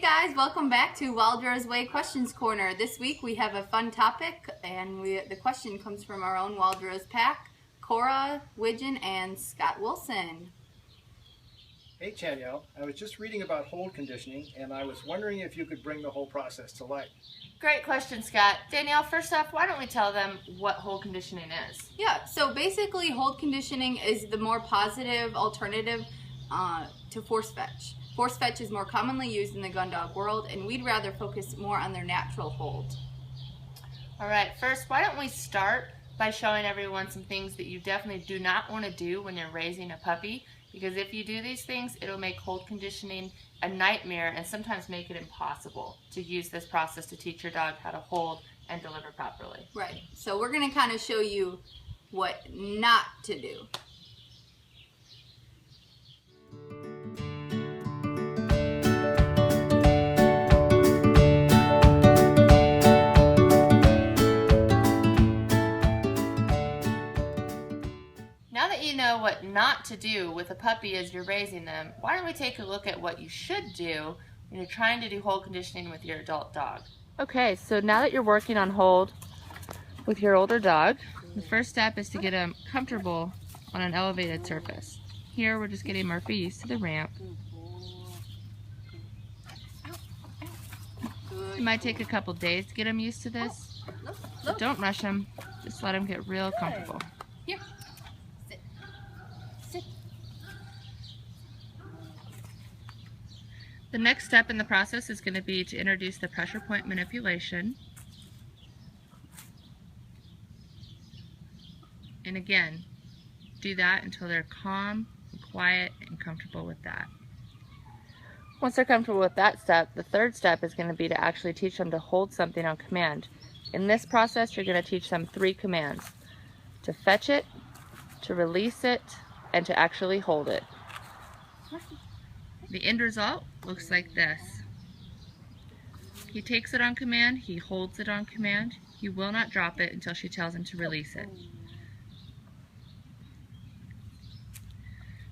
guys, welcome back to Wildrose Way Questions Corner. This week we have a fun topic, and the question comes from our own Wildrose pack, Cora Widgeon and Scott Wilson. Hey Danielle, I was just reading about hold conditioning, and I was wondering if you could bring the whole process to life. Great question, Scott. Danielle, first off, why don't we tell them what hold conditioning is? Yeah, so basically hold conditioning is the more positive alternative to force fetch. Force fetch is more commonly used in the gun dog world, and we'd rather focus more on their natural hold. All right, first, why don't we start by showing everyone some things that you definitely do not want to do when you're raising a puppy, because if you do these things, it'll make hold conditioning a nightmare and sometimes make it impossible to use this process to teach your dog how to hold and deliver properly. Right, so we're going to kind of show you what not to do. Now that you know what not to do with a puppy as you're raising them, why don't we take a look at what you should do when you're trying to do hold conditioning with your adult dog. Okay, so now that you're working on hold with your older dog, the first step is to get them comfortable on an elevated surface. Here we're just getting Murphy used to the ramp. It might take a couple days to get him used to this. So don't rush him, just let him get real comfortable. Here. Sit. The next step in the process is going to be to introduce the pressure point manipulation. And again, do that until they're calm, and quiet, and comfortable with that. Once they're comfortable with that step, the third step is going to be to actually teach them to hold something on command. In this process, you're going to teach them 3 commands: to fetch it, to release it, and to actually hold it. The end result looks like this. He takes it on command, he holds it on command, he will not drop it until she tells him to release it.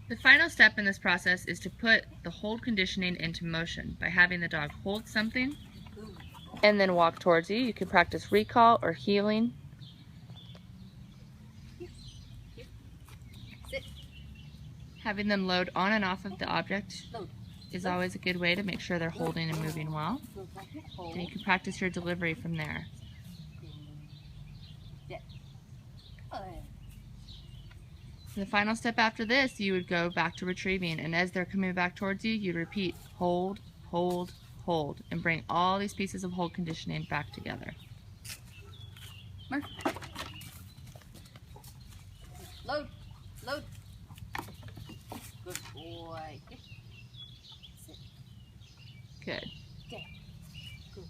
The final step in this process is to put the hold conditioning into motion by having the dog hold something and then walk towards you. You can practice recall or heeling. Having them load on and off of the object is always a good way to make sure they're holding and moving well. And you can practice your delivery from there. The final step after this, you would go back to retrieving, and as they're coming back towards you, you'd repeat hold, hold, hold, and bring all these pieces of hold conditioning back together. Mark. Load, load. Good boy. Sit. Good. Okay. Good.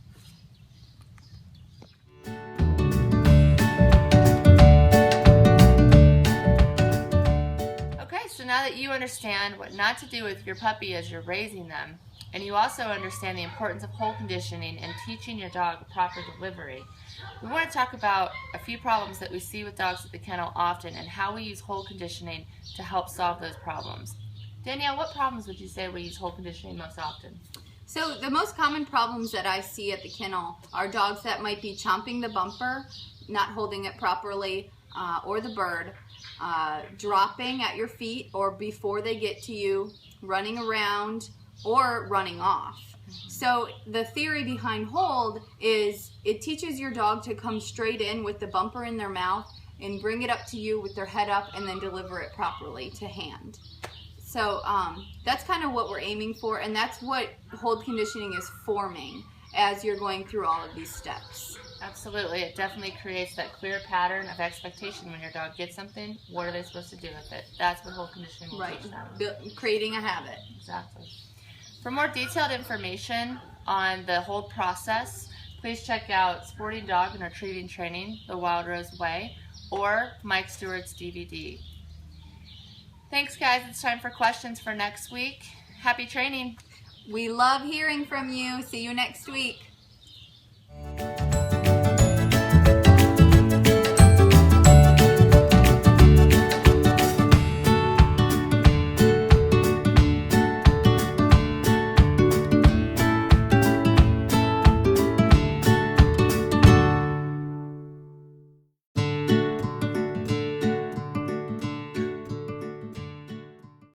Okay, so now that you understand what not to do with your puppy as you're raising them, and you also understand the importance of hold conditioning and teaching your dog proper delivery, we want to talk about a few problems that we see with dogs at the kennel often and how we use hold conditioning to help solve those problems. Danielle, what problems would you say we use hold conditioning most often? So the most common problems that I see at the kennel are dogs that might be chomping the bumper, not holding it properly, or the bird, dropping at your feet or before they get to you, running around, or running off. So the theory behind hold is it teaches your dog to come straight in with the bumper in their mouth and bring it up to you with their head up and then deliver it properly to hand. So that's kind of what we're aiming for, and that's what hold conditioning is forming as you're going through all of these steps. Absolutely. It definitely creates that clear pattern of expectation when your dog gets something. What are they supposed to do with it? That's what hold conditioning will teach them. Creating a habit. Exactly. For more detailed information on the hold process, please check out Sporting Dog and Retrieving Training, The Wildrose Way, or Mike Stewart's DVD. Thanks, guys. It's time for questions for next week. Happy training. We love hearing from you. See you next week.